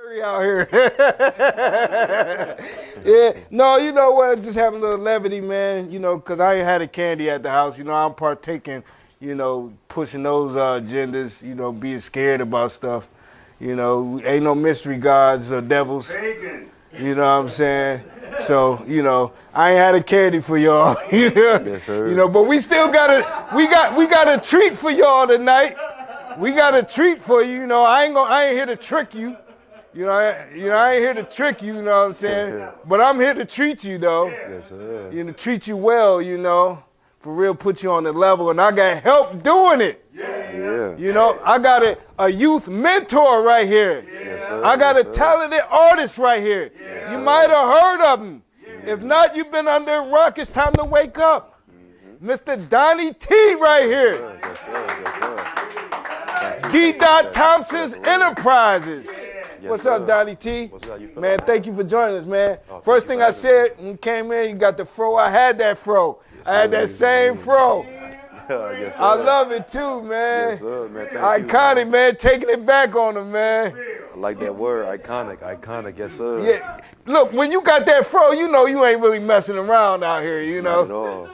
Out here. Yeah, no, you know what? Just having a little levity, man. You know, because I ain't had a candy at the house. You know, I'm partaking. You know, pushing those agendas. You know, being scared about stuff. You know, ain't no mystery gods or devils. Pagan. You know what I'm saying? So, you know, I ain't had a candy for y'all. You know, Yes, sir. you know, but we still got a treat for y'all tonight. We got a treat for you. You know, I ain't here to trick you. I ain't here to trick you. You know what I'm saying? But I'm here to treat you though. Yes, sir. You know, treat you well. You know, for real, put you on the level, and I got help doing it. Yeah. You know, I got a youth mentor right here. Yes, sir. I got a Yes, sir. talented artist right here. You might have heard of him. If not, you've been under a rock. It's time to wake up. Mr. Dony T right here. Yes, sir. Yes, sir. D. Thompson's Enterprises. Yes, What's sir. up, Dony T? What's up? You feeling Man, all thank you for joining us, man. Oh, First thank thing you I for said when you came in, you got the fro. I had that fro. I had that same fro. Yes, sir. I love it too, man. Yes, sir, man. Thank you, Iconic, man. Taking it back on him, man. I like that word, iconic, yes, sir. Yeah. Look, when you got that fro, you know you ain't really messing around out here, you Not at know. all.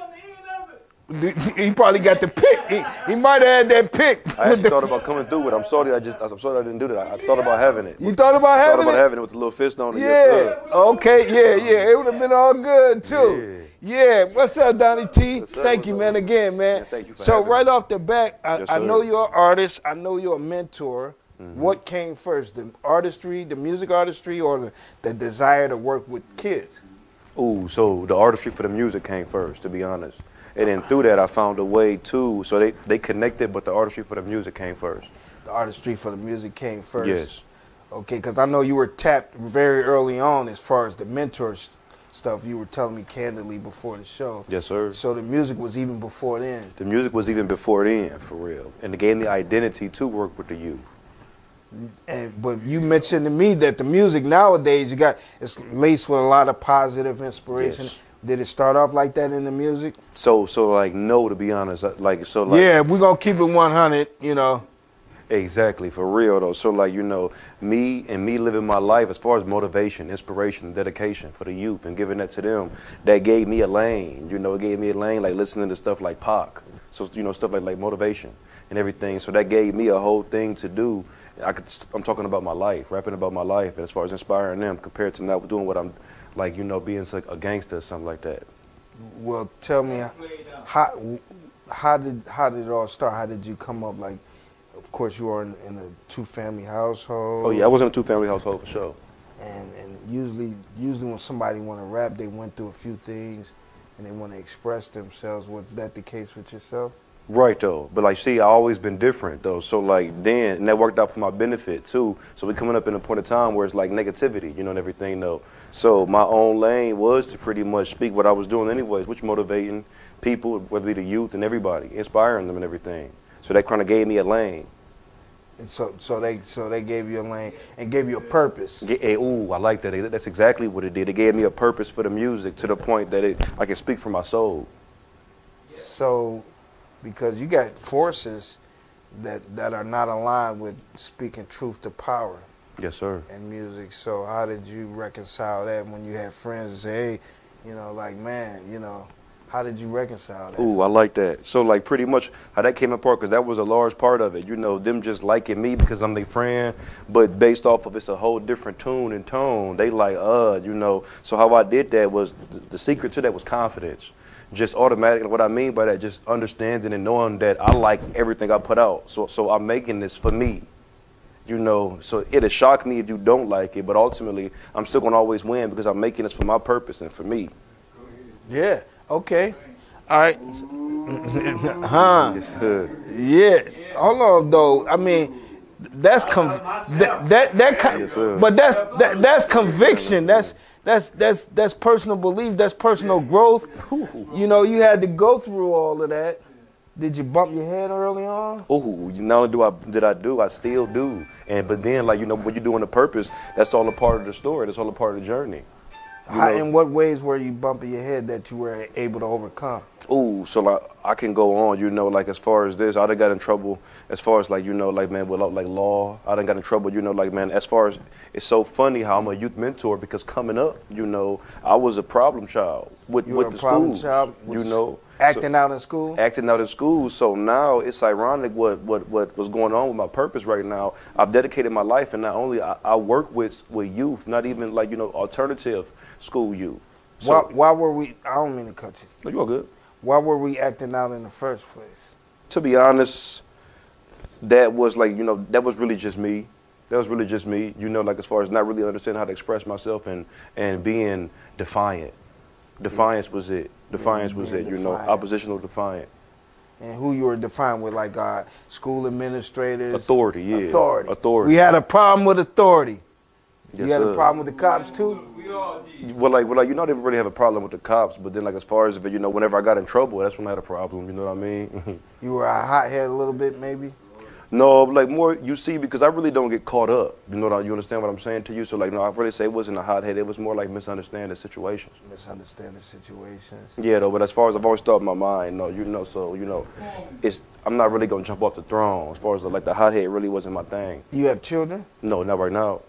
He probably got the pick. He might have had that pick. I actually thought about coming through it. I'm sorry I didn't do that. I thought about having it. You thought about I thought having about it? having it with a little fist on it. Yeah. Yes, sir. Okay. Yeah. It would have been all good too. Yeah. What's up, Dony T? Yes, sir. Thank you, What's man. up? Again, man. Yeah, thank you for So having right me. off the bat, Yes, I sir. know you're an artist. I know you're a mentor. What came first, the artistry, the music artistry, or the desire to work with kids? Ooh, so the artistry for the music came first, to be honest. And then through that, I found a way too. So they connected, but the artistry for the music came first. The artistry for the music came first. Yes. Okay, because I know you were tapped very early on as far as the mentor stuff. You were telling me candidly before the show. Yes, sir. So the music was even before then. The music was even before then, for real. And it gave me identity to work with the youth. But you mentioned to me that the music nowadays it's laced with a lot of positive inspiration. Yes. Did it start off like that in the music? So like, no, to be honest. Yeah, we're gonna keep it 100. You know. Exactly, for real though. So like, you know, me living my life as far as motivation, inspiration, dedication for the youth and giving that to them, that gave me a lane. You know, it gave me a lane like listening to stuff like Pac. So, you know, stuff like motivation and everything. So that gave me a whole thing to do. I'm talking about my life, rapping about my life as far as inspiring them compared to now doing what I'm like, you know, being like a gangster or something like that. Well, tell me how did it all start? How did you come up? Like, of course, you were in a two-family household. Oh yeah, I was in a two-family household for sure. And usually when somebody want to rap, they went through a few things, and they want to express themselves. Was that the case with yourself? Right though, but like, see, I always been different though. So like then, and that worked out for my benefit too. So we coming up in a point of time where it's like negativity, you know, and everything though. So my own lane was to pretty much speak what I was doing anyways, which motivating people, whether it be the youth and everybody, inspiring them and everything. So that kind of gave me a lane. And so they gave you a lane and gave you a purpose. Ooh, I like that. That's exactly what it did. It gave me a purpose for the music to the point that I can speak for my soul. So, because you got forces that are not aligned with speaking truth to power. Yes, sir. In music. So how did you reconcile that when you had friends that say, hey, you know, like, man, you know, how did you reconcile that? Ooh, I like that. So like pretty much how that came apart, because that was a large part of it. You know, them just liking me because I'm their friend, but based off of it's a whole different tune and tone. They like, you know. So how I did that was, the secret to that was confidence. Just automatically, what I mean by that, just understanding and knowing that I like everything I put out. So I'm making this for me. You know, so it'll shock me if you don't like it, but ultimately I'm still gonna always win because I'm making this for my purpose and for me. Yeah. Okay. All right. It's good. Yeah. Hold on though. I mean, that's Yes, sir. but that's conviction. That's personal belief. That's personal growth. You know, you had to go through all of that. Did you bump your head early on? Oh, not only did I still do. But then, like, you know, when you're doing the purpose, that's all a part of the story. That's all a part of the journey. In what ways were you bumping your head that you were able to overcome? Ooh, so like I can go on, like as far as this, I done got in trouble as far as like, like man, with like law, I done got in trouble, like man, as far as, it's so funny how I'm a youth mentor because coming up, I was a problem child with the schools, Acting out in school? Acting out in school. So now it's ironic what was going on with my purpose right now. I've dedicated my life, and not only I work with youth, not even like, alternative school youth. So, why were we, I don't mean to cut you. No, you all good. Why were we acting out in the first place? To be honest, that was like, that was really just me. That was really just me, like as far as not really understanding how to express myself and being defiant. Defiance was it. Defiance was it, oppositional defiant. And who you were defiant with, like school administrators? Authority, yeah. Authority. We had a problem with authority. Yes, you had sir. a problem with the cops too? Well, I didn't really have a problem with the cops, but then like as far as if whenever I got in trouble, that's when I had a problem. You know what I mean? You were a hothead a little bit, maybe. No, like more, you see, because I really don't get caught up. You understand what I'm saying to you? So like, no, I really say it wasn't a hothead. It was more like misunderstanding situations. Misunderstanding situations. Yeah, though. But as far as I've always thought in my mind, no, so I'm not really gonna jump off the throne. As far as like the hothead really wasn't my thing. You have children? No, not right now.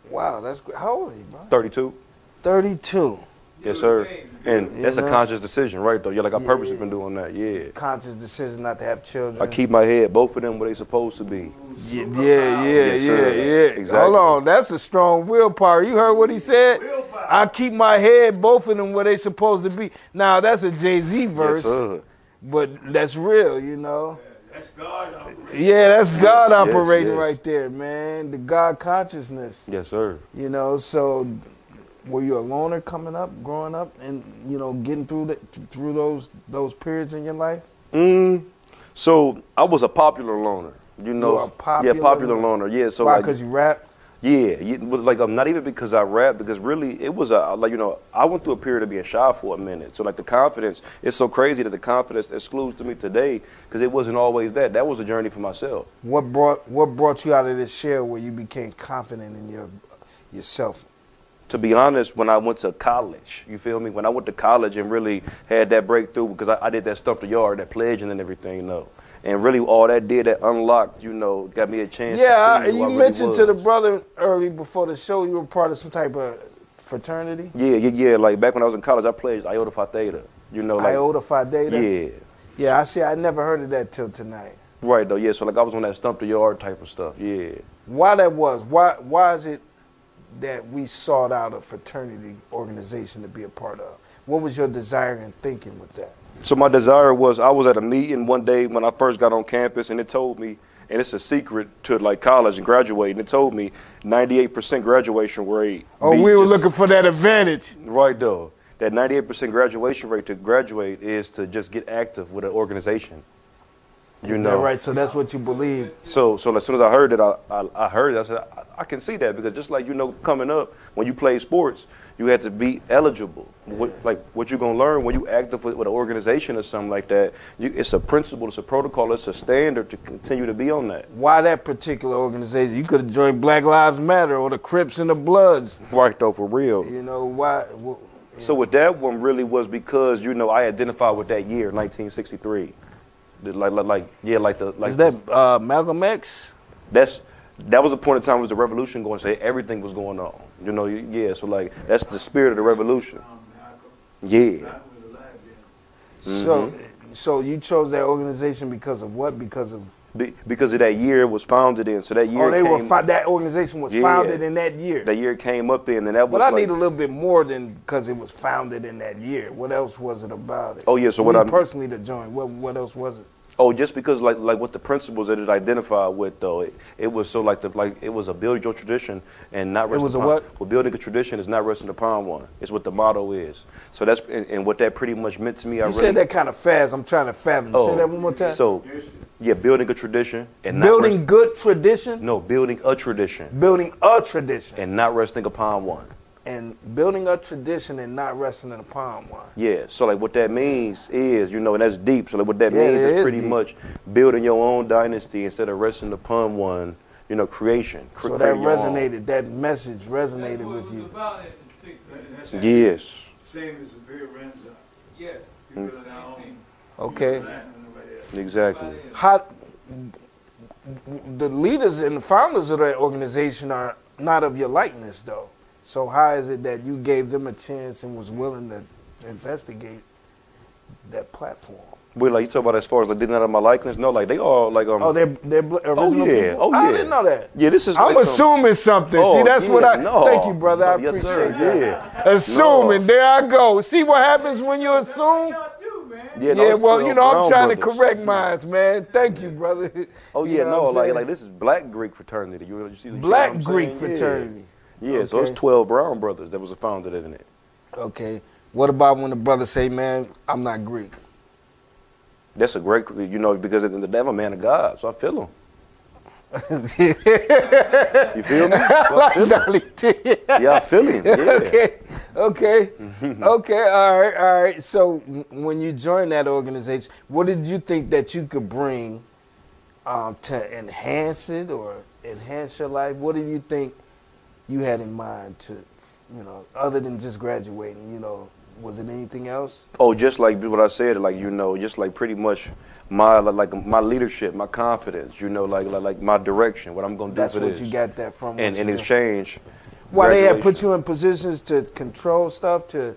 Wow, that's great. How old are you, bro? 32. 32. Yes, sir. And that's a conscious decision, right, though? I purposely been doing that, yeah. Conscious decision not to have children. I keep my head, both of them where they supposed to be. Yeah. Exactly. Hold on, that's a strong willpower. You heard what he said? Willpower. I keep my head, both of them where they supposed to be. Now, that's a Jay-Z verse, yes, sir. But that's real, That's God operating. Yeah, that's God operating yes. right there, man. The God consciousness. Yes, sir. So were you a loner growing up, and getting through those periods in your life? So I was a popular loner. You were a popular loner. Yeah. So why? Because you rap. Yeah, like not even because I rap, because really it was I went through a period of being shy for a minute. So like the confidence, it's so crazy that the confidence excludes to me today because it wasn't always that. That was a journey for myself. What brought you out of this shell where you became confident in yourself? To be honest, when I went to college, you feel me? When I went to college and really had that breakthrough, because I did that Stump the Yard, that pledging and everything, And really all that did, that unlocked, got me a chance to see who I really mentioned was. to the brother early before the show you were part of some type of fraternity? Yeah. Like back when I was in college, I pledged Iota Phi Theta. Iota Phi Theta? Yeah. Yeah, I see. I never heard of that till tonight. Right, though, yeah. So like I was on that Stump the Yard type of stuff, yeah. Why that was? Why is it that we sought out a fraternity organization to be a part of? What was your desire and thinking with that? So my desire was, I was at a meeting one day when I first got on campus, and it told me, and it's a secret to like college and graduating, it told me 98% graduation rate. Oh, we were looking for that advantage. Right, though. That 98% graduation rate to graduate is to just get active with an organization. Is that right? So that's what you believe. So as soon as I heard that, I heard it. I said, I can see that, because just like, coming up, when you play sports, you have to be eligible. Yeah. What you're going to learn when you active with an organization or something like that, it's a principle, it's a protocol, it's a standard to continue to be on that. Why that particular organization? You could have joined Black Lives Matter or the Crips and the Bloods. Right, though, for real. Why? So with that one really was because, I identified with that year, 1963. Is that Malcolm X? That was a point in time was the revolution going, so everything was going on. So like that's the spirit of the revolution. Yeah. So you chose that organization because of what? Because of that year it was founded in. So that year. That organization was founded in that year. That year came up in, and that was. But I need a little bit more than because it was founded in that year. What else was it about it? Oh yeah. So personally to join. What else was it? Oh, just because like what the principles that it identified with, though, it was so it was a build your tradition and not rest. It was a what? Well, building a tradition is not resting upon one. It's what the motto is. So that's and what that pretty much meant to me. You said that kind of fast. I'm trying to fathom. Say that one more time. So, yeah, building a tradition and building good tradition. No, building a tradition. Building a tradition and not resting upon one. And building a tradition and not resting upon one. Yeah, so like what that means is, and that's deep. So like what that means is pretty much building your own dynasty instead of resting upon one, creation. So that resonated, that message resonated with you. That's Yes. same as a beer Renza. Yeah. You build our own. Okay. You build that and nobody else. Exactly. How the leaders and the founders of that organization are not of your likeness, though. So how is it that you gave them a chance and was willing to investigate that platform? But like you talk about as far as like they not of my likeness, no, like they all like Oh, they're original yeah. people? Oh, I yeah. didn't know that. yeah, this is I'm like some- assuming something. Oh, See, that's yeah, what I. no. Thank you, brother. I Yes, appreciate sir, that. yeah. Assuming. No. There I go. See what happens when you assume? Y'all do, man. Yeah, no, Yeah, it's well, 12 you know, I'm Brown trying to brothers. correct minds, man. Thank you, brother. Oh You yeah, know no, what I'm saying? like this is Black Greek fraternity. You see what Black I'm Greek saying? fraternity. Yeah, so it's Okay. 12 Brown brothers that was founded in it. Okay. What about when the brothers say, man, I'm not Greek? That's a great, because at the end of the day, I'm a man of God, so I feel him. You feel me? So I feel him. Dolly T. Yeah, I feel him. Yeah. Okay. All right. So when you joined that organization, what did you think that you could bring to enhance it or enhance your life? What did you think you had in mind to, other than just graduating, was it anything else? Oh, just like what I said, just like pretty much my leadership, my confidence, like my direction, what I'm gonna do That's for what this. you got that from. And in what you exchange, Why they had put graduation. you in positions to control stuff, to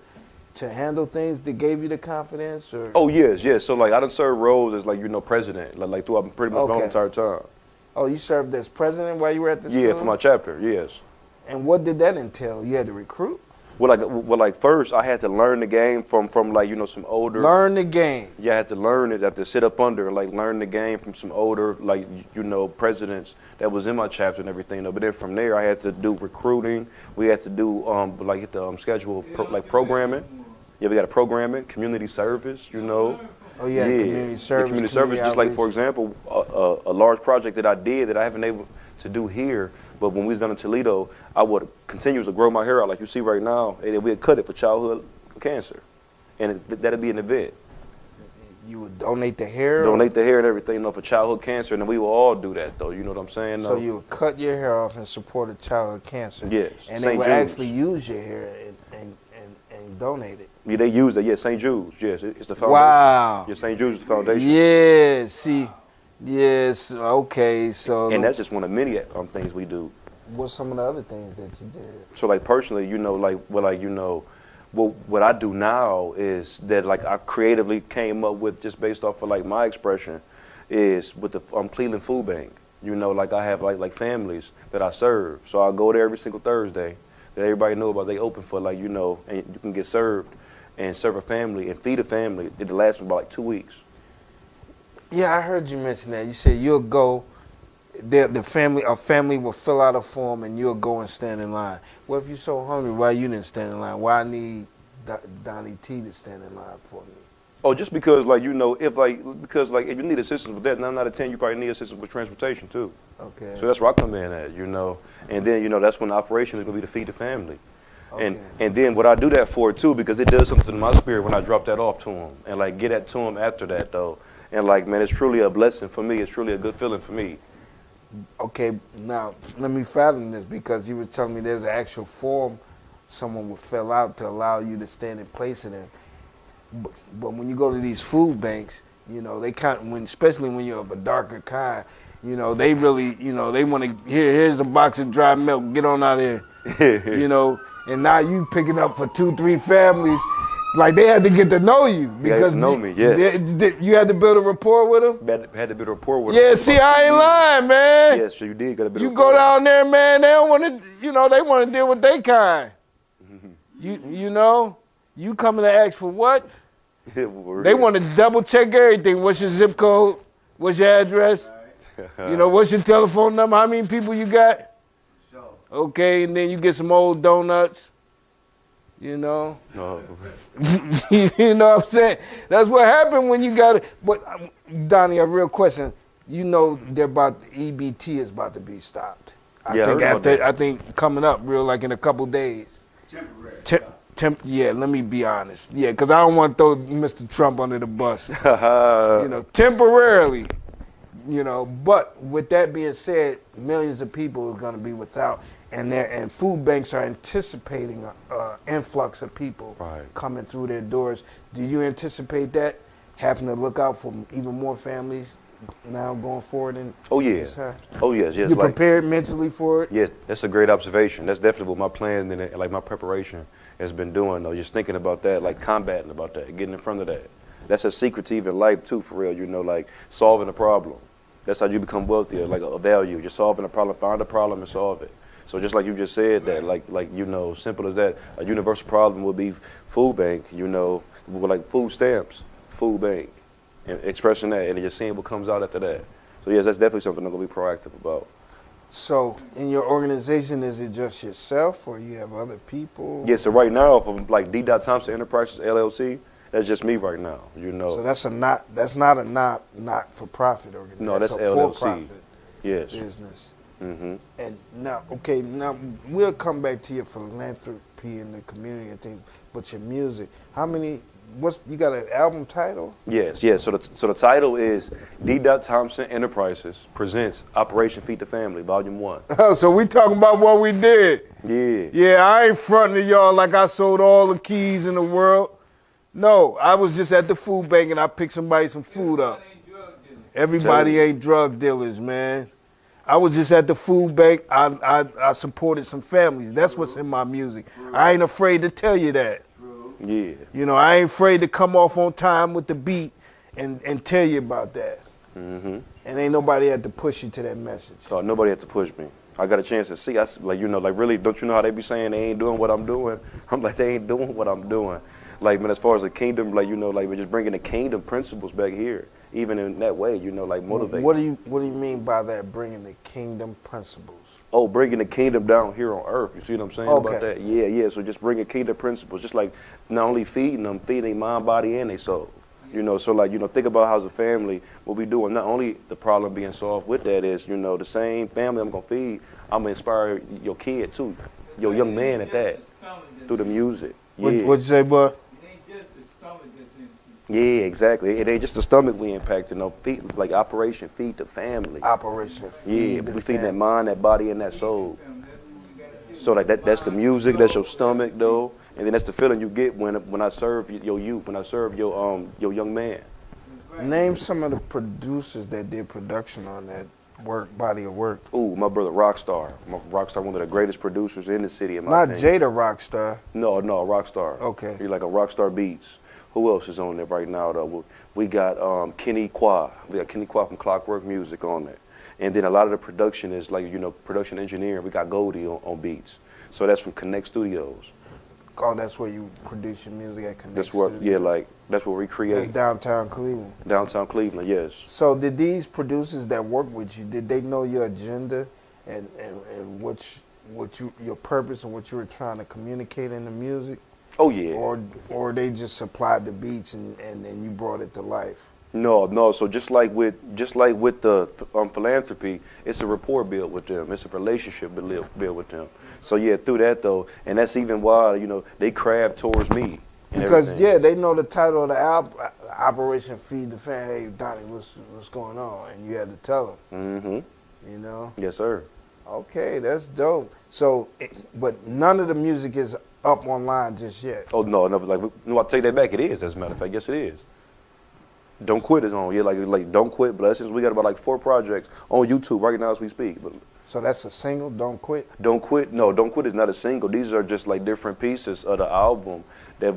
handle things that gave you the confidence, or Oh yes. So like I done served roles as president, like throughout pretty much the whole Okay. entire time. oh, you served as president while you were at the school? Yeah, for my chapter, yes. And what did that entail? You had to recruit, Well, first I had to learn the game from some older. learn the game. Yeah, I had to learn it. I had to sit up under, learn the game from some older, presidents that was in my chapter and everything. But then from there, I had to do recruiting. We had to do, schedule programming. Yeah, we got to program it, community service, Oh yeah, community service. Community service, just like, for outreach. example, a large project that I did that I haven't been able to do here, but when we was done in Toledo, I would continue to grow my hair out like you see right now, and we'd cut it for childhood cancer. And that'd be an event. You would donate the hair. Donate the hair and everything, for childhood cancer, and then we will all do that, though. You know what I'm saying? So you would cut your hair off and support a childhood cancer. Yes, And they St. would Jude's. actually use your hair and donate it. Yeah, they use that. Yeah, St. Jude's. Yes, it's the foundation. Wow. Yeah, St. Jude's is the foundation. Yeah. See. Yes. Okay. So. And that's just one of many things we do. what's some of the other things that you did? So like personally, what I do now is that I creatively came up with just based off of my expression is with the Cleveland Food Bank. I have like families that I serve. So I go there every single Thursday that everybody know about. They open for and you can get served and serve a family and feed a family. It lasts for about 2 weeks. Yeah, I heard you mention that. You said you'll go, a family will fill out a form and you'll go and stand in line. Well, if you're so hungry, why you didn't stand in line? Why I need Donnie T to stand in line for me? Oh, just because if you need assistance with that, 9 out of 10 you probably need assistance with transportation too. Okay. So that's where I come in at, and then that's when the operation is gonna be to feed the family. Okay. And then what I do that for too, because it does something to my spirit when I drop that off to them and get that to them after that though. And man, it's truly a blessing for me. It's truly a good feeling for me. Okay, now let me fathom this, because you were telling me there's an actual form someone would fill out to allow you to stand in place of them. But when you go to these food banks, especially when you're of a darker kind, they really, they want to, here's a box of dry milk, get on out of here, and now you picking up for 2-3 families. Like they had to get to know you because know me, yes. You had to build a rapport with them. Had to build a rapport with Yeah, them. see, I ain't lying, man. Yes, so you did got to build. You go down there, man. They don't want to, they want to deal with their kind. You coming to ask for what? They want to double check everything. What's your zip code? What's your address? What's your telephone number? How many people you got? Okay, and then you get some old donuts. No. You know what I'm saying? That's what happened when you got it. But Donnie, a real question. EBT is about to be stopped. I think coming up in a couple days. Temporary. Let me be honest. Yeah, because I don't want to throw Mr. Trump under the bus. Temporarily. But with that being said, millions of people are going to be without. and food banks are anticipating a influx of people Right. coming through their doors. Do you anticipate that, having to look out for even more families now going forward in Oh yeah. this time? Oh yes, yes. You Like, prepared mentally for it? yes, that's a great observation. That's definitely what my plan and like my preparation has been doing. Though, just thinking about that, like combating about that, getting in front of that. That's a secret to even life too, for real. You know, like solving a problem. That's how you become wealthier, like a value. Just solving a problem, find a problem and solve it. So just like you just said that, like you know, simple as that. A universal problem would be food bank. You know, with like food stamps, food bank, and expressing that, and just seeing what comes out after that. So yes, that's definitely something I'm gonna be proactive about. So in your organization, is it just yourself, or you have other people? Yeah, so right now, from like D. Thompson Enterprises LLC, that's just me right now. You know. So that's not a not for profit organization. No, that's a LLC. for profit Yes. business. Mm-hmm. And now we'll come back to your philanthropy in the community and things, but your music. You got an album title? Yes, yes. So the title is D. Thompson Enterprises presents Operation Feed the Family, Volume 1. Oh, so we talking about what we did. Yeah. Yeah, I ain't fronting to y'all like I sold all the keys in the world. No, I was just at the food bank and I picked somebody some food up. Everybody ain't drug dealers, man. I was just at the food bank. I supported some families. That's what's in my music. I ain't afraid to tell you that. Yeah. You know, I ain't afraid to come off on time with the beat and tell you about that. Mm-hmm. And ain't nobody had to push you to that message. So nobody had to push me. I got a chance to see. Like, you know, like really, don't you know how they be saying they ain't doing what I'm doing? I'm like, they ain't doing what I'm doing. Like, man, as far as the kingdom, like, you know, like we're just bringing the kingdom principles back here, even in that way, you know, like motivate. What do you mean by that? Bringing the kingdom principles? Oh, bringing the kingdom down here on earth. You see what I'm saying Okay. about that? Yeah, yeah. So just bringing kingdom principles, just like not only feeding them, feeding their mind, body, and their soul. You know, so like, you know, think about how as a family, what we doing. Not only the problem being solved with that is, you know, the same family I'm gonna feed, I'm gonna inspire your kid too, your young man at that, through the music. Yeah. What'd you say, bud? Yeah, exactly. It ain't just the stomach we impacting, no, feed, like Operation Feed the Family. Operation Yeah, Feed the we feeding that Family. mind, that body, and that soul. So like that's the music, that's your stomach though, and then that's the feeling you get when I serve your youth, when I serve your young man. Name some of the producers that did production on that body of work. Ooh, my brother Rockstar. Rockstar, one of the greatest producers in the city. In my Not opinion. Jada Rockstar. No, Rockstar. Okay. He's like a Rockstar Beats. Who else is on there right now though? We got Kenny Qua. We got Kenny Qua from Clockwork Music on there. And then a lot of the production is like, you know, production engineering. We got Goldie on beats. So that's from Connect Studios. Oh, that's where you produce your music at Connect That's what, Studios. yeah, like that's what we That's create. downtown Cleveland. Downtown Cleveland, yes. So did these producers that work with you, did they know your agenda and your purpose and what you were trying to communicate in the music? Oh yeah. Or they just supplied the beats and you brought it to life? No. So just like with the philanthropy, it's a rapport build with them. It's a relationship build with them. So yeah, through that though, and that's even why, you know, they crab towards me. Because everything. yeah, they know the title of the album, Operation Feed the Family. Hey, Donnie, what's going on? And you had to tell them. Mm-hmm. You know. Yes, sir. Okay, that's dope. So, but none of the music is up online just yet. Oh no, like no, I take that back. It is, as a matter of fact. Yes, it is. Don't Quit is on. Yeah, like Don't Quit Blessings. We got about like 4 projects on YouTube right now as we speak. But So that's a single, Don't Quit? Don't Quit. No, Don't Quit is not a single. These are just like different pieces of the album that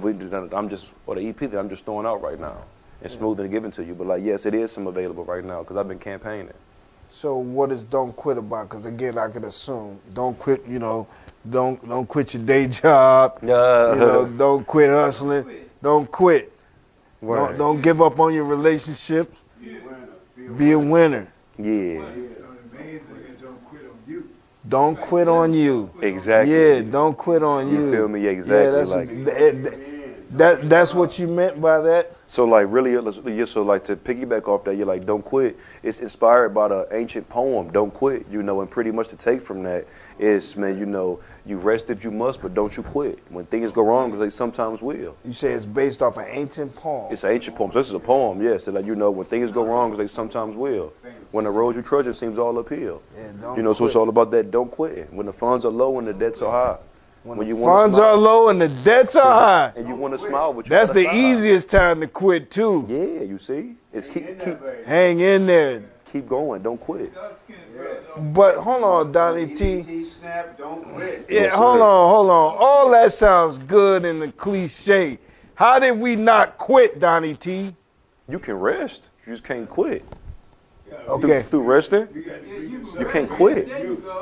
or the EP that I'm just throwing out right now and smoothing and giving to you. But like, yes, it is some available right now because I've been campaigning. So what is Don't Quit about? Because again, I could assume don't quit. You know, don't quit your day job. You know, don't quit hustling. Don't quit. Right. Don't give up on your relationships. Be a winner. Yeah. The main thing is don't quit on you. Don't quit on you. Exactly. Yeah, don't quit on you. You feel me? Exactly. That's what you meant by that? So like really, so like to piggyback off that, you're like, don't quit. It's inspired by the ancient poem, Don't Quit, you know, and pretty much the take from that is, man, you know, you rest if you must, but don't you quit. When things go wrong, because they sometimes will. You say it's based off an ancient poem. It's an ancient poem. So this is a poem, yes. So like, you know, when things go wrong, because they sometimes will. When the road you trudging seems all uphill. Yeah, don't You know, so it's quit. all about that don't quit. When the funds are low and the debts are high. When you the wanna funds smile. are low and the debts are high. And you want to smile, but you That's gotta the smile. easiest time to quit too. Yeah, you see? It's Hang in there. keep going, don't quit. But hold on, Donnie T. T snap, don't quit. Yeah, Yes, sir. hold on. All that sounds good in the cliche. How did we not quit, Donnie T? You can rest. You just can't quit. Okay. Through resting, You got to believe you can't quit.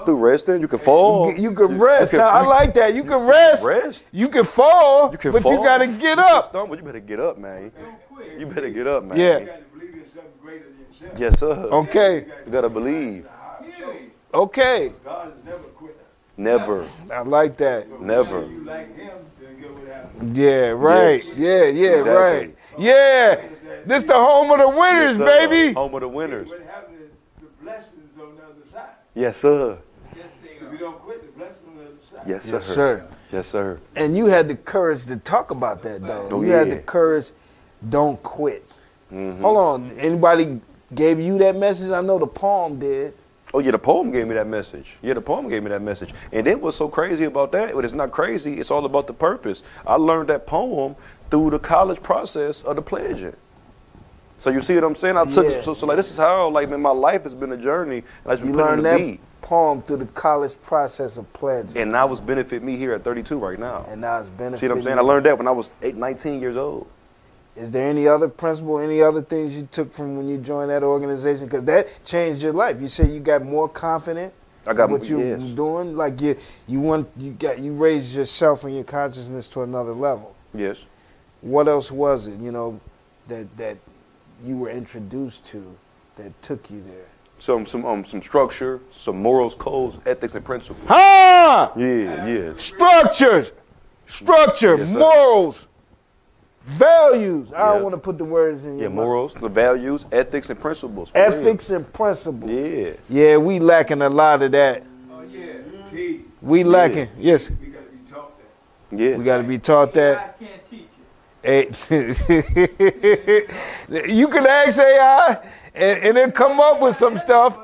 Through resting, you can fall. You can rest. You can- I like that. You can rest. Rest. You can fall, You can but fall. you got to get You can up. stumble, you better get up, man. You better get up, man. Yeah. You got to believe in something greater than yourself. Yes, sir. Okay. You gotta believe. Okay. God is never a quitter. Never. I like that. So Never. whenever you like him, then get what happens. Yeah, right. Yes. Yeah, Exactly. right. Yeah. This the home of the winners, Yes, sir. baby. Home of the winners. What happens is the blessings on the other side. Yes, sir. If you don't quit, the blessings on the other side. Yes, sir. Yes, sir. Yes, sir. And you had the courage to talk about that, though. Oh, You had yeah. the courage, don't quit. Mhm. Hold on. Anybody gave you that message? I know the poem did. Oh, yeah, the poem gave me that message. Yeah, the poem gave me that message. And then what's so crazy about that, but it's not crazy, it's all about the purpose. I learned that poem through the college process of the pledging. So you see what I'm saying? I took Yeah. so like this is how like man, my life has been a journey, and I just You been putting learned the that beat. poem through the college process of pledging. And now it's benefit me here at 32 right now. And now it's See benefiting. what I'm saying? I learned that when I was 19 years old. Is there any other principle, any other things you took from when you joined that organization? Because that changed your life. You said you got more confident I got in what you yes. were doing. Like you raised yourself and your consciousness to another level. Yes. What else was it, that you were introduced to that took you there? Some structure, some morals, codes, ethics, and principles. Ha! Yeah, yes. Structure, Yes, sir. morals, values. I Yeah. don't want to put the words in Yeah, your mouth. morals, the values, ethics, and principles. for real. Ethics and principles. Yeah. Yeah, we lacking a lot of that. Oh, yeah. T, We lacking. Yes, we got to be taught that. Yeah. we got to be taught that. I can't teach Hey, you can ask AI, and it'll come up with some stuff.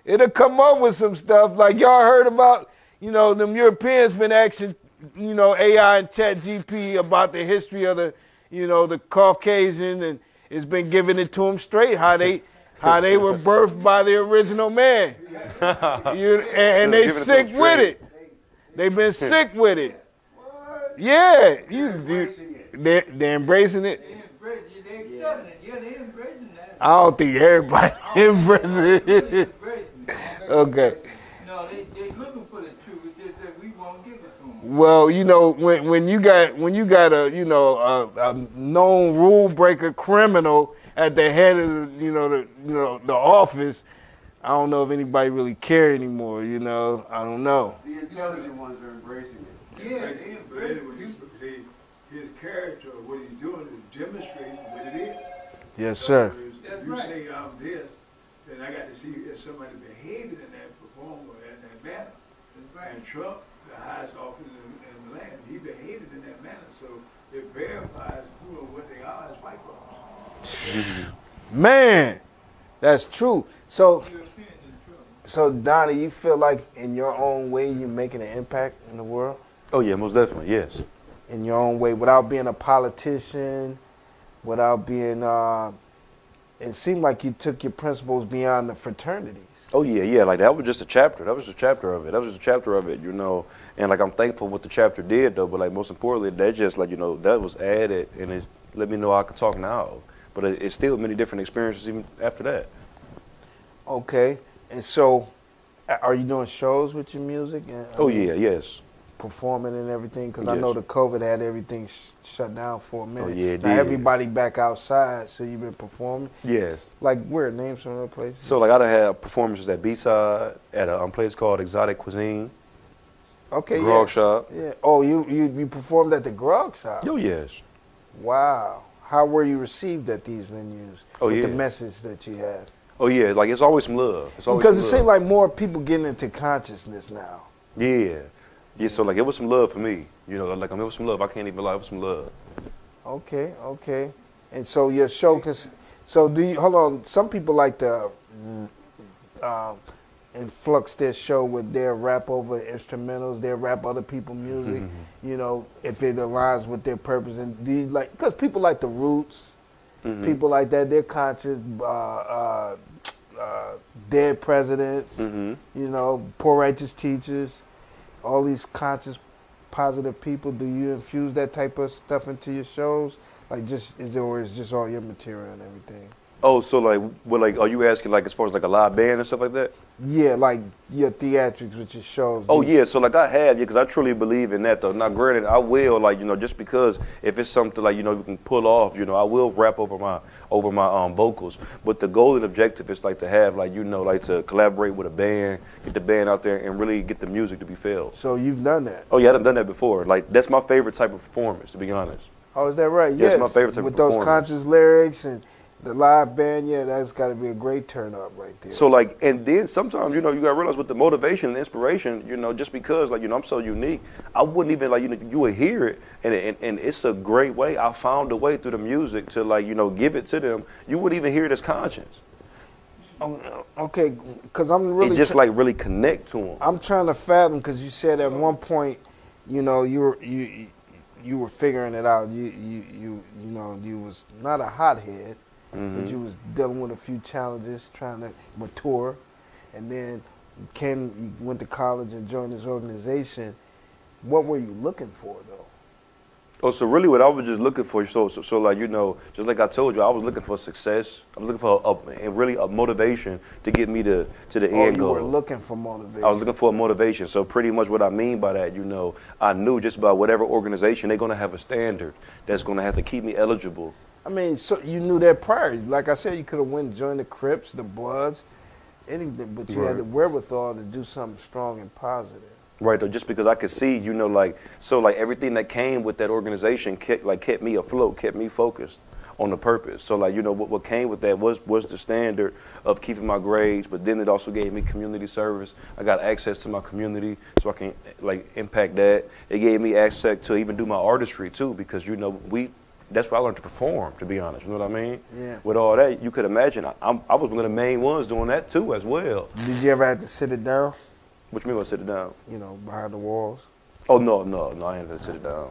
It'll come up with some stuff like y'all heard about. Them Europeans been asking, AI and ChatGPT about the history of the Caucasian, and it's been giving it to them straight how they were birthed by the original man. And they Giving it to sick them with straight. it. They've been sick with it. Yeah, they're embracing it. They accepting it. Yeah, they embracing that. I don't think everybody embracing it. Embracing it. Okay. No, they looking for the truth. It's just that we won't give it to them. Well, when you got a known rule breaker criminal at the head of the office, I don't know if anybody really care anymore. I don't know. The intelligent ones are embracing it. Yeah, But they anyway, embracing his character, what he's doing is demonstrating what it is. Yes, sir. That's If you right. say I'm this, then I got to see if somebody behaving in that performer in that manner. And Trump, the highest office in the land, he behaved in that manner. So it verifies who and what they are as white folks. Man, that's true. So Donnie, you feel like in your own way you're making an impact in the world? Oh yeah, most definitely. Yes. In your own way, without being a politician, without being, it seemed like you took your principles beyond the fraternities. Oh yeah. Like that was just a chapter. That was just a chapter of it. And like I'm thankful what the chapter did though. But like most importantly, that just like that was added and it let me know I could talk now. But it's still many different experiences even after that. Okay, and so are you doing shows with your music? And, Yes. performing and everything? Because I know Yes. the COVID had everything shut down for a minute. yeah, it now did. everybody back outside, so you've been performing. Yes. Like where? Names from other places? So like I done had performances at B-Side at a place called Exotic Cuisine, okay, Grog yeah. Shop. Yeah. Oh, you performed at the Grog Shop. Oh yes. Wow. How were you received at these venues? Oh, with the yeah. message that you had? Oh yeah, like it's always some love. It's always Because it some seems love. like more people getting into consciousness now. Yeah. So like it was some love for me. It was some love. I can't even lie, it was some love. Okay. And so your show, So do you hold on? Some people like to influx their show with their rap over instrumentals, their rap other people's music. You know, if it aligns with their purpose. And do you like? Because people like the Roots, people like that. They're conscious. Dead presidents. You know, poor righteous teachers. All these conscious, positive people. Do you infuse that type of stuff into your shows? Like, just is it, or is just all your material and everything? Oh, so like, what, like, are you asking like as far as like a live band and stuff like that? Yeah, like your theatrics with your shows. Oh yeah, so like I have, yeah, because I truly believe in that though. Now, granted, I will like, you know, just because if it's something like, you know, you can pull off, you know, I will rap over my vocals. But the goal and objective is like to have like, you know, like to collaborate with a band, get the band out there, and really get the music to be felt. So you've done that. Oh yeah, I've done that before. Like that's my favorite type of performance, to be honest. Oh, is that right? Yeah, Yeah, it's my favorite type with of those performance. conscious lyrics and the live band. Yeah, that's got to be a great turn up right there. So like, and then sometimes, you know, you gotta realize with the motivation and inspiration, you know, just because like, you know, I'm so unique, I wouldn't even like, you know, you would hear it, and it's a great way. I found a way through the music to like, you know, give it to them. You wouldn't even hear it as conscience. Oh, okay, because I'm really It just like really connect to them. I'm trying to fathom, because you said at one point, you know, you were figuring it out. You know, you was not a hothead, but you was dealing with a few challenges, trying to mature, and then you went to college and joined this organization. What were you looking for, though? Oh, so really what I was just looking for, so like, you know, just like I told you, I was looking for success. I was looking for a motivation to get me to the end You goal. were looking for motivation. I was looking for a motivation. So pretty much what I mean by that, you know, I knew just about whatever organization, they're going to have a standard that's going to have to keep me eligible. I mean, so you knew that prior. Like I said, you could have went and joined the Crips, the Bloods, anything, but you had the wherewithal to do something strong and positive. Right, though, just because I could see, you know, like, so like everything that came with that organization kept me afloat, kept me focused on the purpose. So like, you know, what came with that was the standard of keeping my grades, but then it also gave me community service. I got access to my community so I can like impact that. It gave me access to even do my artistry too, because, you know, that's where I learned to perform, to be honest. You know what I mean? Yeah. With all that, you could imagine, I was one of the main ones doing that too as well. Did you ever have to sit it down? What you mean by sit it down? You know, behind the walls? Oh, no, I ain't had to sit it down.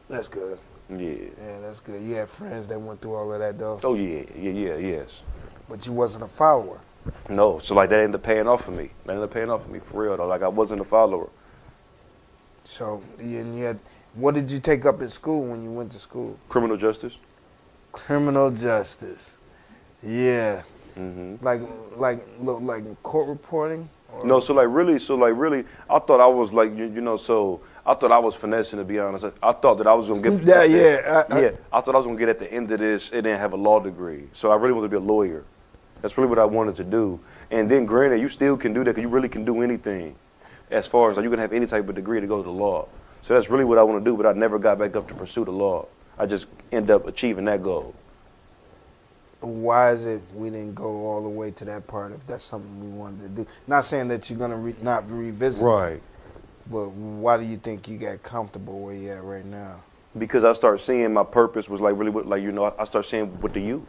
That's good. Yeah. Yeah, that's good. You had friends that went through all of that, though? Oh, yes. But you wasn't a follower? No, so like that ended up paying off for me. That ended up paying off for me for real though. Like I wasn't a follower. So, and you had, what did you take up in school when you went to school? Criminal justice. Criminal justice. Yeah. Mm-hmm. Like court reporting? Or? No, so like really, I thought I was like, you know, so I thought I was finessing, to be honest. I thought that I was gonna get. I thought I was gonna get at the end of this and then have a law degree. So I really wanted to be a lawyer. That's really what I wanted to do. And then, granted, you still can do that because you really can do anything, as far as like you can have any type of degree to go to the law. So that's really what I want to do. But I never got back up to pursue the law. I just end up achieving that goal. Why is it we didn't go all the way to that part if that's something we wanted to do? Not saying that you're going to not revisit it, but why do you think you got comfortable where you're at right now? Because I start seeing my purpose was like really what, like, you know, I start seeing with the youth.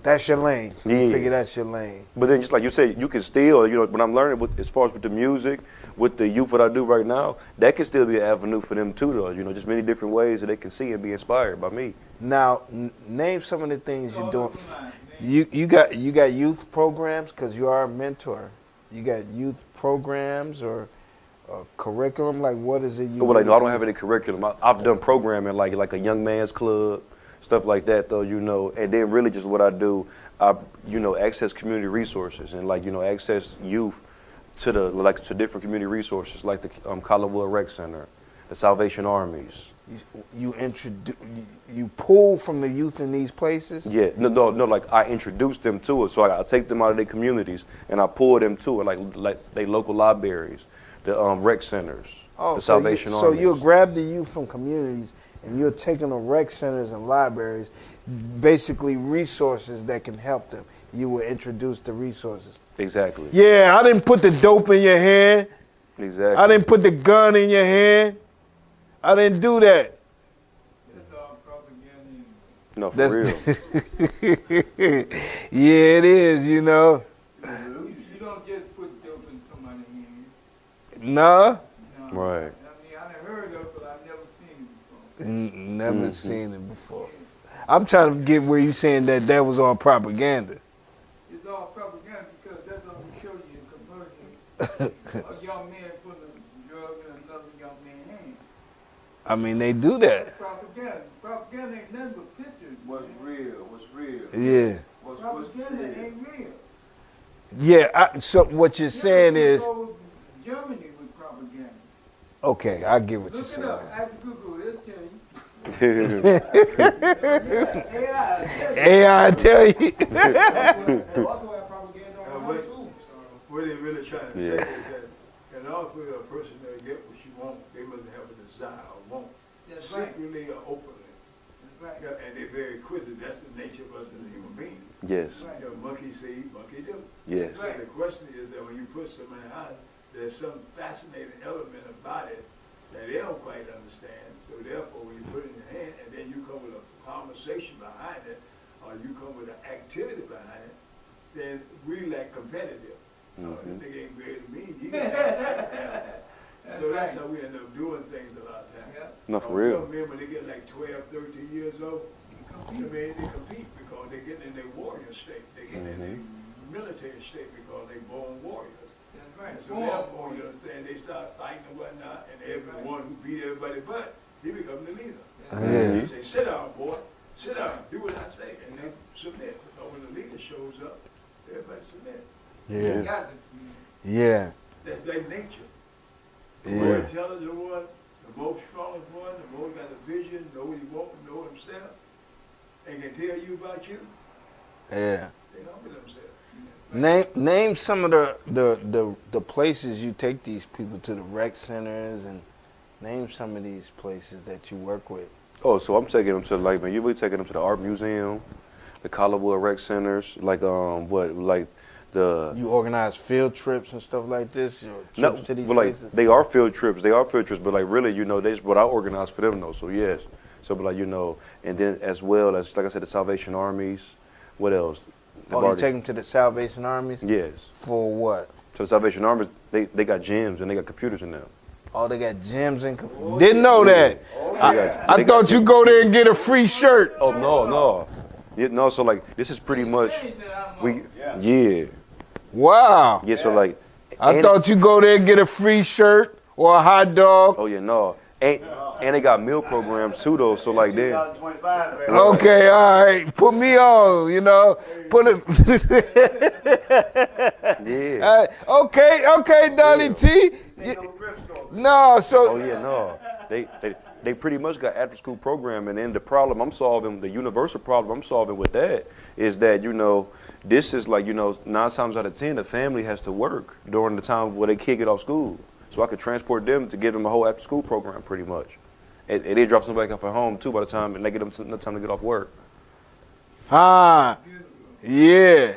That's your lane. Yeah. You figure that's your lane. But then just like you said, you can still, you know, when I'm learning as far as with the music, with the youth, what I do right now, that can still be an avenue for them too, though. You know, just many different ways that they can see and be inspired by me. Now, name some of the things you're doing. You got youth programs because you are a mentor. You got youth programs or a curriculum. Like, what is it you? Well, like, no, I don't have any curriculum. I've done programming like a young man's club, stuff like that, though. You know, and then really just what I do, I access community resources and like access youth to to different community resources like the Collinwood Rec Center, the Salvation Armies. You pull from the youth in these places? Yeah, no, like I introduce them to it. So I take them out of their communities and I pull them to it, like they local libraries, the rec centers, the Salvation Armies. So you'll grab the youth from communities and you're taking the rec centers and libraries, basically resources that can help them. You will introduce the resources. Exactly. Yeah, I didn't put the dope in your hand. Exactly. I didn't put the gun in your hand. I didn't do that. It's all propaganda. No, for That's real. yeah, it is. You know. You don't just put dope in somebody's hand. Nah. No. Right. I mean, I done heard of it, but I've never seen it before. Never seen it before. I'm trying to get where you saying that was on propaganda. It's all propaganda because that's what we show you in conversion. A young man putting a drug in another young man's hand. I mean, they do that. That's propaganda. Propaganda ain't nothing but pictures. What's real? What's real? Yeah. What's Propaganda real? ain't real. Yeah. So what you're saying is, Germany with propaganda. okay, I get what you're Look it saying. up. now. After Google, it'll tell you. Yeah. AI. AI, I tell you. They also have propaganda online too. So What they're really trying to say Yeah. is that in order for a person to get what you want, they must have a desire or want, That's right. secretly or openly. That's right. Yeah, and they're very inquisitive. That's the nature of us as a human being. Yes. Right. You know, monkey see, monkey do. Yes. So the question is that when you put somebody in the house, there's some fascinating element about it that they don't quite understand. So therefore, when you put it in your hand and then you come with a conversation behind it, or you come with an activity behind it, then we like competitive. This nigga ain't greater than me. He can have it. So that's how we end up doing things a lot of times. Yeah. No, for real. Young men, when they get like 12, 13 years old, I mean, they compete because they get in their warrior state. They get in their military state because they born warriors. That's right. And so therefore, you understand, they start fighting and whatnot, and everyone who beat everybody but, he becomes the leader. Yeah. They say, sit down, boy, sit down, do what I say, and they submit. Because when the leader shows up, everybody submit. Yeah. Got this. Yeah. That's their nature. The Yeah. more intelligent one, the most strongest one, the more got a vision, know what he wants, know himself, and can tell you about you, Yeah. they humble themselves. Name some of the places you take these people to, the rec centers, and name some of these places that you work with. Oh, so I'm taking them to like, man, usually taking them to the art museum, the Collarwood rec centers, like You organize field trips and stuff like this, or trips no, to these but like places. they are field trips, but like really, you know, that's what I organize for them though. So yes, so but like you know, and then as well as like I said, the Salvation Armies. What else? Oh, you take them to the Salvation Armies? Yes. For what? So the Salvation Armies, they got gyms and they got computers in them. Oh, they got gyms and... Didn't know that. I thought you go there and get a free shirt. Oh no. Yeah, no, so like this is pretty much yeah. Wow. Yeah, so like I thought you go there and get a free shirt or a hot dog. oh yeah, no. And they got meal programs too though, so like then 2025, baby. Okay, all right. Put me on, you know. Put it. yeah. Okay, Donnie T. No, so Oh yeah, no. They pretty much got after school program, and then the problem I'm solving, the universal problem I'm solving with that is that, you know, this is like, you know, 9 times out of 10 the family has to work during the time where they kid get off school. So I could transport them to give them a whole after school program pretty much. And they drop them back off at home too by the time, and they get them enough time to get off work. Yeah.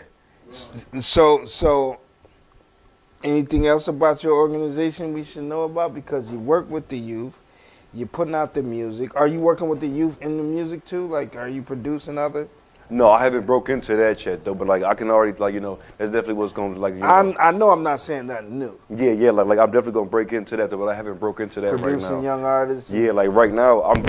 So anything else about your organization we should know about? Because you work with the youth, you're putting out the music. Are you working with the youth in the music too? Like, are you producing others? No, I haven't broke into that yet though, but like I can already, like, you know, that's definitely what's going to, like, you know. I know I'm not saying nothing new. Yeah, like I'm definitely going to break into that though, but I haven't broke into that right now. Producing young artists. Yeah, like right now, I'm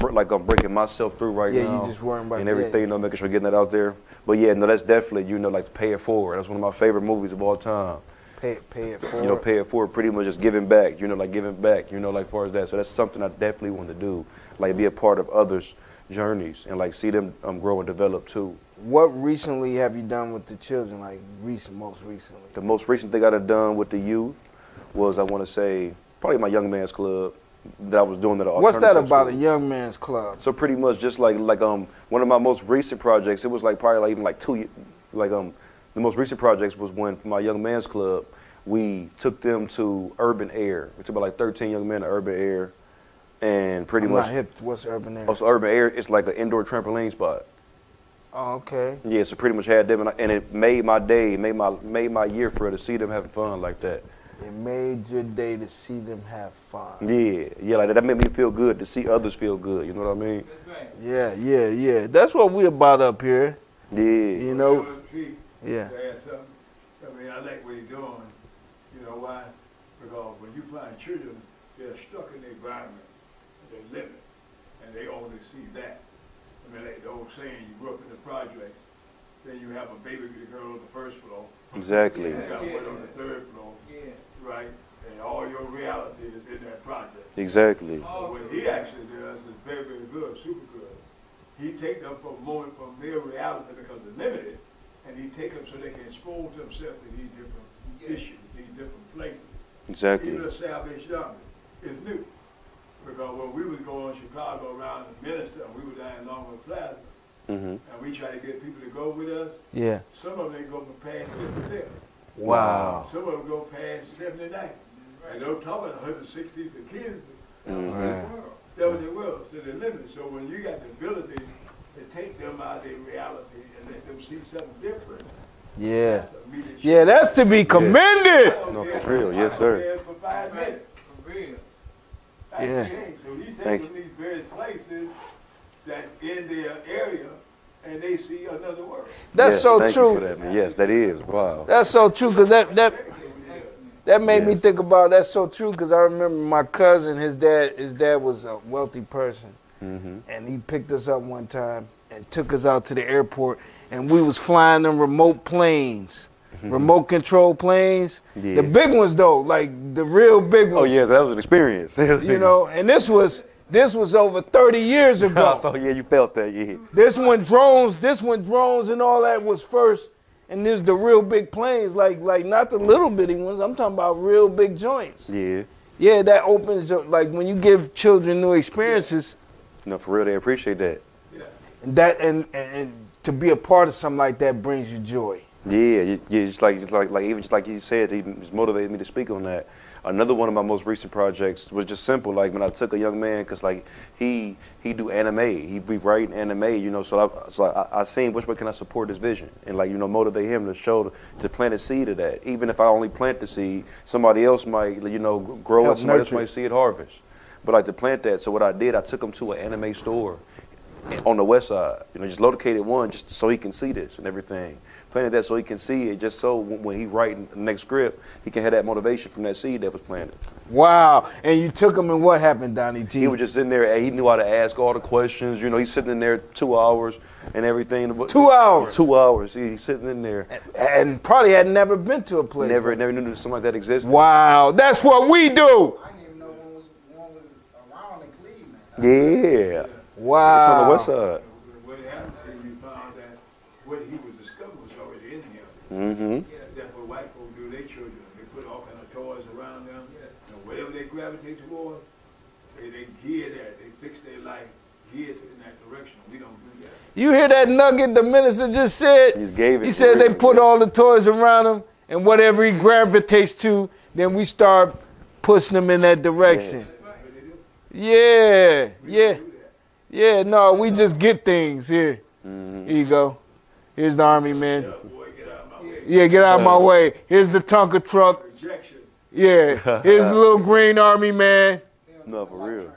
breaking myself through right now. Yeah, you just worrying about and that. everything, you know, making sure getting that out there. But yeah, no, that's definitely, you know, like Pay It Forward. That's one of my favorite movies of all time. Pay it forward. You know, Pay It Forward, pretty much just giving back. You know, like giving back. You know, like far as that. So that's something I definitely want to do, like be a part of others' journeys and like see them grow and develop too. What recently have you done with the children? Like most recently. The most recent thing I done with the youth was, I want to say, probably my young man's club that I was doing at an What's that alternative about school. a young man's club? So pretty much just like one of my most recent projects. It was like probably like even like 2 years. Like the most recent projects was when for my young man's club we took them to Urban Air. We took about like 13 young men to Urban Air, and pretty I'm much. not hip. What's Urban Air? Oh, so Urban Air is like an indoor trampoline spot. Oh, okay. Yeah, so pretty much had them, and it made my day, made my year for her to see them having fun like that. It made your day to see them have fun. Yeah, like that made me feel good to see others feel good. You know what I mean? That's right. Yeah. That's what we about up here. Yeah. You know? Yeah. To add something, I mean, I like what he's doing. You know why? Because when you find children, they're stuck in the environment, they live it, and they only see that. I mean, like the old saying, you grew up in the projects, then you have a baby girl on the first floor. Exactly. You got one on the third floor, Yeah. right? And all your reality is in that project. Exactly. But what he actually does is very, very good, super good. He take them for a moment from their reality because they're limited, and he take them so they can expose themselves to these different issues, these different places. Exactly. Even the Salvation Army is new. Because when we was going to Chicago around the minister, we were down in Longwood Plaza, Mm-hmm. and we try to get people to go with us. Yeah. Some of them they go past 50. Wow. Some of them go past 79. And they're talking 160 for kids. Mm-hmm. Right. That was their world, so they're limited. So when you got the ability to take them out of their reality and let them see something different, Yeah. that's immediate. Yeah, that's to be commended. No, for real, yes, sir. For 5 minutes. For real. That's Yeah. the thing. So he Thank takes them these various places that's in their area, and they see another world. That's Yes, so thank true. You for that, man. Yes, that is. Wow. That's so true, because that made me Yes. think about, that's so true, because I remember my cousin, his dad was a wealthy person, Mm-hmm. and he picked us up one time and took us out to the airport, and we was flying them remote planes, remote control planes. Yeah. The big ones though, like the real big ones. Oh yes, that was an experience. You know, and this was over 30 years ago. So yeah, you felt that. Yeah. This one drones and all that was first, and there's the real big planes, like not the little bitty ones. I'm talking about real big joints. Yeah. Yeah, that opens up, like when you give children new experiences, No, for real, they appreciate that. and to be a part of something like that brings you joy. Yeah, just like you said, he just motivated me to speak on that. Another one of my most recent projects was just simple. Like when I took a young man, cause like he do anime, he be writing anime, you know. So I seen which way can I support his vision and like motivate him to plant a seed of that. Even if I only plant the seed, somebody else might grow Help it. Somebody else nurture it. might see it harvest. But like to plant that. So what I did, I took him to an anime store on the west side. Just located one just so he can see this and everything. Planted that so he can see it, just so when he writing the next script, he can have that motivation from that seed that was planted. Wow. And you took him, and what happened, Donnie T? He was just in there, and he knew how to ask all the questions. He's sitting in there 2 hours and everything. 2 hours? 2 hours. He's sitting in there. And probably had never been to a place. Never knew that something like that existed. Wow. That's what we do. I didn't even know one was around in Cleveland. Yeah. Wow. It's on the west side. What happened is you found that what he was discovering was already in him. Mm-hmm. That's what white folks do to their children. They put all kind of toys around them, and whatever they gravitate toward, they gear that. They fix their life geared in that direction. We don't do that. You hear that nugget the minister just said? He just gave it He to said they him. put all the toys around him, and whatever he gravitates to, then we start pushing him in that direction. Yes. That's what they do. Yeah, We yeah, don't do that. yeah. No, we just get things here. Mm-hmm. Here you go. Here's the army man. Yeah, boy, get out of my way. Yeah, get out of my way. Here's the Tonka truck. Rejection. Yeah, here's the little green army man. No, for real.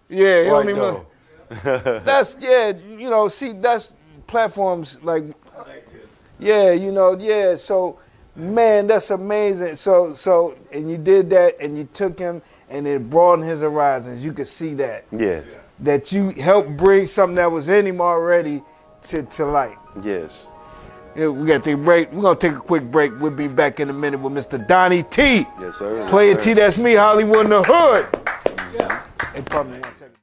Yeah, you know what I Right, mean? though. That's see, that's platforms like. I like this. Yeah, yeah. So, man, that's amazing. So, and you did that, and you took him, and it broadened his horizons. You could see that Yes. you helped bring something that was in him already to light. Yes. Yeah, we got to take a break. We're gonna take a quick break. We'll be back in a minute with Mr. Donnie T. Yes, sir. Player Yes, T, sir. that's me, Hollywood in the hood. Hey, pardon me 1 second.